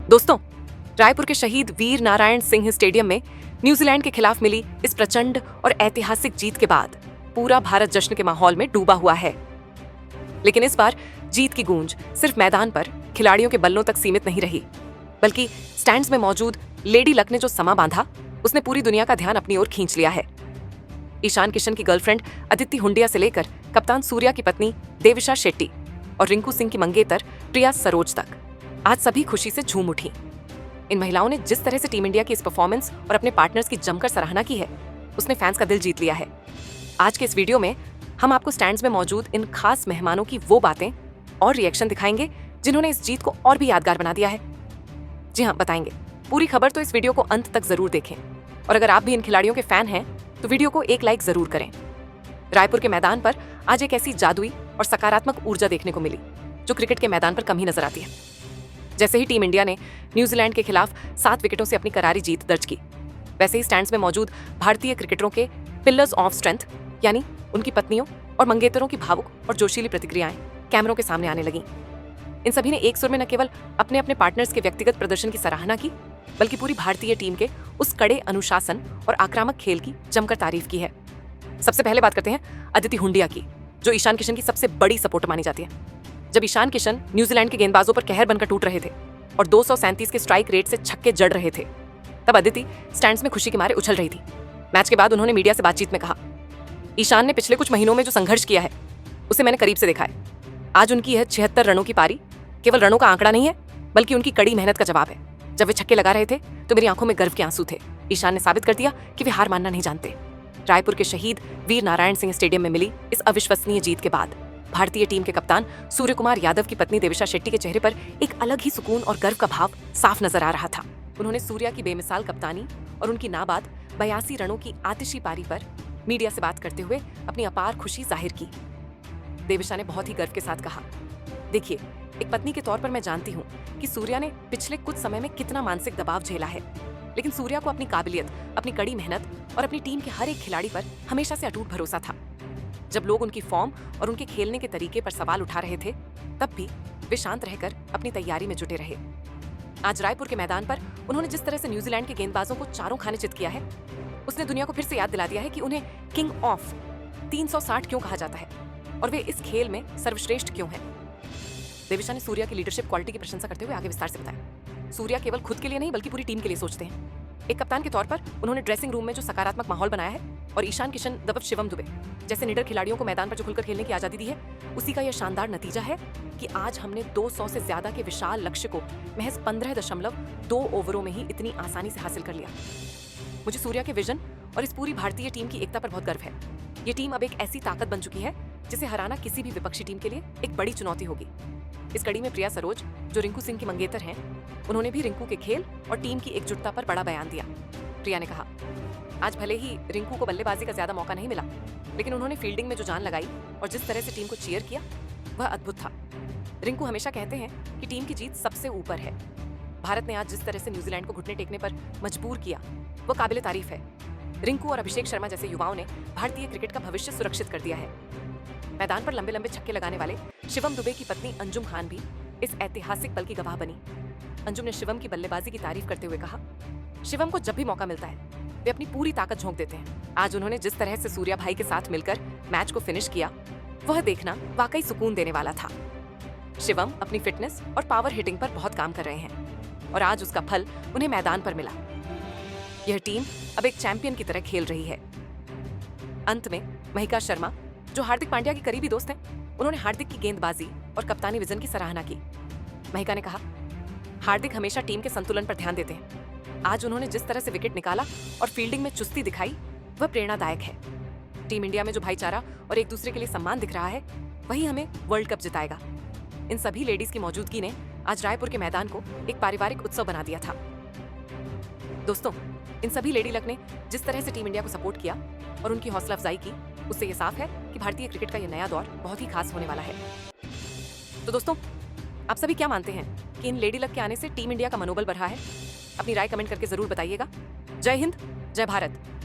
दोस्तों, रायपुर के शहीद वीर नारायण सिंह स्टेडियम में न्यूजीलैंड के खिलाफ मिली इस प्रचंड और ऐतिहासिक जीत के बाद पूरा भारत जश्न के माहौल में डूबा हुआ है। लेकिन इस बार जीत की गूंज सिर्फ मैदान पर खिलाड़ियों के बल्लों तक सीमित नहीं रही, बल्कि स्टैंड्स में मौजूद लेडी लक ने जो समा बांधा, उसने पूरी दुनिया का ध्यान अपनी ओर खींच लिया है। ईशान किशन की गर्लफ्रेंड अदिति हुंडिया से लेकर कप्तान सूर्या की पत्नी देविशा शेट्टी और रिंकू सिंह की मंगेतर प्रिया सरोज तक आज सभी खुशी से झूम उठी। इन महिलाओं ने जिस तरह से टीम इंडिया की इस परफॉर्मेंस और अपने पार्टनर्स की जमकर सराहना की है, उसने फैंस का दिल जीत लिया है। आज के इस वीडियो में हम आपको स्टैंड्स में मौजूद इन खास मेहमानों की वो बातें और रिएक्शन दिखाएंगे जिन्होंने इस जीत को और भी यादगार बना दिया है। जी हाँ, बताएंगे। पूरी खबर तो इस वीडियो को अंत तक जरूर देखें, और अगर आप भी इन खिलाड़ियों के फैन हैं तो वीडियो को एक लाइक जरूर करें। रायपुर के मैदान पर आज एक ऐसी जादुई और सकारात्मक ऊर्जा देखने को मिली जो क्रिकेट के मैदान पर कम ही नजर आती है। जैसे ही टीम इंडिया ने न्यूजीलैंड के खिलाफ 7 विकेटों से अपनी करारी जीत दर्ज की, वैसे ही स्टैंड्स में मौजूद भारतीय क्रिकेटरों के पिलर्स ऑफ स्ट्रेंथ यानी उनकी पत्नियों और मंगेतरों की भावुक और जोशीली प्रतिक्रियाएं कैमरों के सामने आने लगीं। इन सभी ने एक सुर में न केवल अपने अपने पार्टनर्स के व्यक्तिगत प्रदर्शन की सराहना की, बल्कि पूरी भारतीय टीम के उस कड़े अनुशासन और आक्रामक खेल की जमकर तारीफ की है। सबसे पहले बात करते हैं अदिति हुंडिया की, जो ईशान किशन की सबसे बड़ी सपोर्टर मानी जाती है। जब ईशान किशन न्यूजीलैंड के गेंदबाजों पर कहर बनकर टूट रहे थे और 237 के स्ट्राइक रेट से छक्के जड़ रहे थे, तब अदिति स्टैंड्स में खुशी के मारे उछल रही थी। मैच के बाद उन्होंने मीडिया से बातचीत में कहा, ईशान ने पिछले कुछ महीनों में जो संघर्ष किया है उसे मैंने करीब से देखा है। आज उनकी यह 76 रनों की पारी केवल रनों का आंकड़ा नहीं है, बल्कि उनकी कड़ी मेहनत का जवाब है। जब वे छक्के लगा रहे थे तो मेरी आंखों में गर्व के आंसू थे। ईशान ने साबित कर दिया कि वे हार मानना नहीं जानते। रायपुर के शहीद वीर नारायण सिंह स्टेडियम में मिली इस अविश्वसनीय जीत के बाद भारतीय टीम के कप्तान सूर्य कुमार यादव की पत्नी देविशा शेट्टी के चेहरे पर एक अलग ही सुकून और गर्व का भाव साफ नजर आ रहा था। उन्होंने सूर्या की बेमिसाल कप्तानी और उनकी नाबाद 82 रनों की आतिशी पारी पर मीडिया से बात करते हुए अपनी अपार खुशी जाहिर की। देविशा ने बहुत ही गर्व के साथ कहा, देखिए, एक पत्नी के तौर पर मैं जानती हूँ कि सूर्या ने पिछले कुछ समय में कितना मानसिक दबाव झेला है, लेकिन सूर्या को अपनी काबिलियत, अपनी कड़ी मेहनत और अपनी टीम के हर एक खिलाड़ी पर हमेशा से अटूट भरोसा था। जब लोग उनकी फॉर्म और उनके खेलने के तरीके पर सवाल उठा रहे थे, तब भी वे शांत रहकर अपनी तैयारी में जुटे रहे। आज रायपुर के मैदान पर उन्होंने जिस तरह से न्यूजीलैंड के गेंदबाजों को चारों खाने चित किया है, उसने दुनिया को फिर से याद दिला दिया है कि उन्हें किंग ऑफ 360 क्यों कहा जाता है और वे इस खेल में सर्वश्रेष्ठ क्यों हैं। देविशा ने सूर्या की लीडरशिप क्वालिटी की प्रशंसा करते हुए आगे विस्तार से बताया, सूर्या केवल खुद के लिए नहीं बल्कि पूरी टीम के लिए सोचते हैं। एक कप्तान के तौर पर उन्होंने ड्रेसिंग रूम में जो सकारात्मक माहौल बनाया है और ईशान किशन द शिवम दुबे जैसे निडर खिलाड़ियों को मैदान पर जो खुलकर खेलने की आजादी दी है, उसी का यह शानदार नतीजा है कि आज हमने 200 से ज्यादा के विशाल लक्ष्य को महज 15.2 ओवरों में ही इतनी आसानी से हासिल कर लिया। मुझे सूर्या के विजन और इस पूरी भारतीय टीम की एकता पर बहुत गर्व है। ये टीम अब एक ऐसी ताकत बन चुकी है जिसे हराना किसी भी विपक्षी टीम के लिए एक बड़ी चुनौती होगी। इस कड़ी में प्रिया सरोज, जो रिंकू सिंह की मंगेतर हैं, उन्होंने भी रिंकू के खेल और टीम की एकजुटता पर बड़ा बयान दिया। प्रिया ने कहा, आज भले ही रिंकू को बल्लेबाजी का ज्यादा मौका नहीं मिला, लेकिन उन्होंने फील्डिंग में जो जान लगाई और जिस तरह से टीम को चीयर किया, वह अद्भुत था। रिंकू हमेशा कहते हैं कि टीम की जीत सबसे ऊपर है। भारत ने आज जिस तरह से न्यूजीलैंड को घुटने टेकने पर मजबूर किया, वह काबिले तारीफ है। रिंकू और अभिषेक शर्मा जैसे युवाओं ने भारतीय क्रिकेट का भविष्य सुरक्षित कर दिया है। मैदान पर लंबे लंबे छक्के लगाने वाले शिवम दुबे की पत्नी अंजुम खान भी इस ऐतिहासिक पल की गवाह बनी। अंजुम ने शिवम की बल्लेबाजी की तारीफ करते हुए कहा, शिवम को जब भी मौका मिलता है वे अपनी पूरी ताकत झोंक देते हैं। आज उन्होंने जिस तरह से सूर्या भाई के साथ मिलकर मैच को फिनिश किया, वह देखना वाकई सुकून देने वाला था। शिवम अपनी फिटनेस और पावर हिटिंग पर बहुत काम कर रहे हैं और आज उसका फल उन्हें मैदान पर मिला। यह टीम अब एक चैंपियन की तरह खेल रही है। अंत में महिका शर्मा, जो हार्दिक पांड्या की करीबी दोस्त हैं, उन्होंने हार्दिक की गेंदबाजी और कप्तानी विजन की सराहना की। महिका ने कहा, हार्दिक हमेशा टीम के संतुलन पर ध्यान देते हैं। आज उन्होंने जिस तरह से विकेट निकाला और फील्डिंग में चुस्ती दिखाई, वह प्रेरणादायक है। टीम इंडिया में जो भाईचारा और एक दूसरे के लिए सम्मान दिख रहा है, वही हमें वर्ल्ड कप जिताएगा। इन सभी लेडीज की मौजूदगी ने आज रायपुर के मैदान को एक पारिवारिक उत्सव बना दिया था। दोस्तों, इन सभी लेडी लक ने जिस तरह से टीम इंडिया को सपोर्ट किया और उनकी हौसला अफजाई की, उससे यह साफ है कि भारतीय क्रिकेट का यह नया दौर बहुत ही खास होने वाला है। तो दोस्तों, आप सभी क्या मानते हैं कि इन लेडी लक के आने से टीम इंडिया का मनोबल बढ़ा है? अपनी राय कमेंट करके जरूर बताइएगा। जय हिंद, जय भारत।